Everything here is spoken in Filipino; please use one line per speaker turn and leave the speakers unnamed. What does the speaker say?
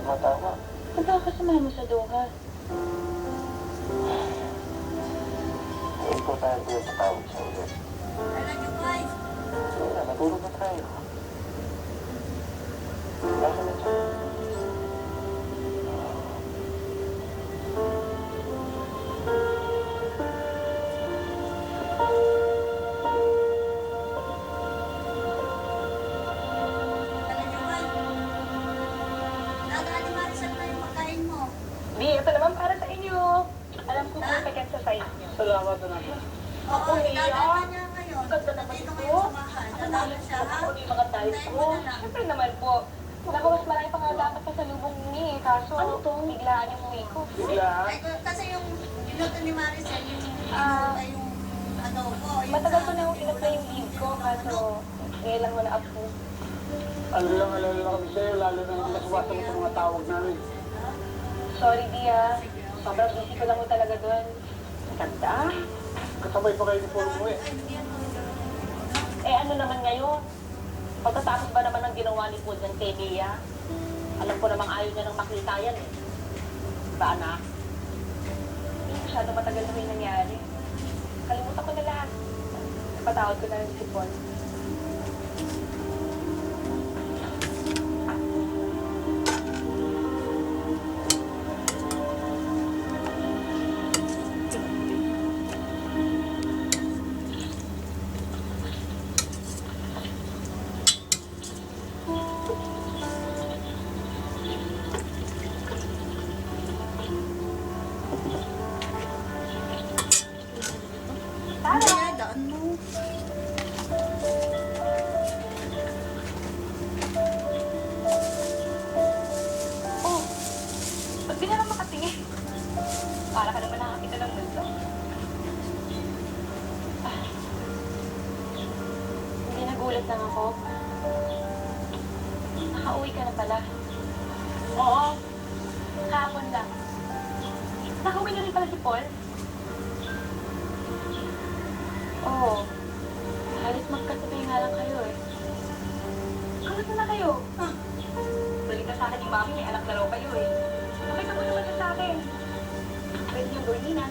Tama.
Ba't ako kasama mo sa Doha?
Importante yung patawag sa ulit.
Alam niyo guys,
Wala, natulog na tayo. Nasa na siya?
alam niyo guys, nagaan ni Maricel na yung pagkain mo.
Di, ito naman para sa inyo. Alam ko perfect yan sa size niyo.
Salamat na naman.
Oo, nagaan niya ngayon.
Ganda naman
Dito
ito.
ngayon samahan. Nadalo siya ha.
Ako yung mga type
Hintayin
ko.
mo na lang.
Siyempre naman po. Naku, mas marami pa nga dapat pasalubong ni eh. Kaso, ano to? Biglaan yung uwi ko.
Bigla.
Ay, kasi yung inuto ni Maricel, ay yung adobo. yung
Matagal ko
sa-
na yung in-apply yung leave ko. Kaso, ngayon lang mo na-approve.
Alala kami sa'yo, lalo na nung nasuwasan mo sa mga tawag namin.
Sorry, Dia. Sobrang busy ko lang mo talaga doon. Ang ganda.
Kasabay pa kayo ni Paul mo eh.
Ay, yan po yun.
Eh ano naman ngayon? Pagkatapos ba naman ng ginawa ni Paul ng kay Mia? Alam ko namang ayaw niya nang makita yan eh. Diba anak?
Hindi masyado matagal na may nangyari. Kalimutan ko na lahat. Napatawad ko na rin si Paul.
Kaya, daan mo.
Oh! Ba't di na lang makatingin? Para ka naman nakakita ng mundo. Hindi nagulat lang ako. Nakauwi ka na pala.
Oo.
Kahapon lang. Nakauwi na rin pala si Paul? Oo. Halos magkatabi nga lang kayo eh. Kamusta na kayo? Balita sa akin ni Mami, may anak na raw kayo eh. Nakita mo naman siya sa akin. Pwede niyong gawin na.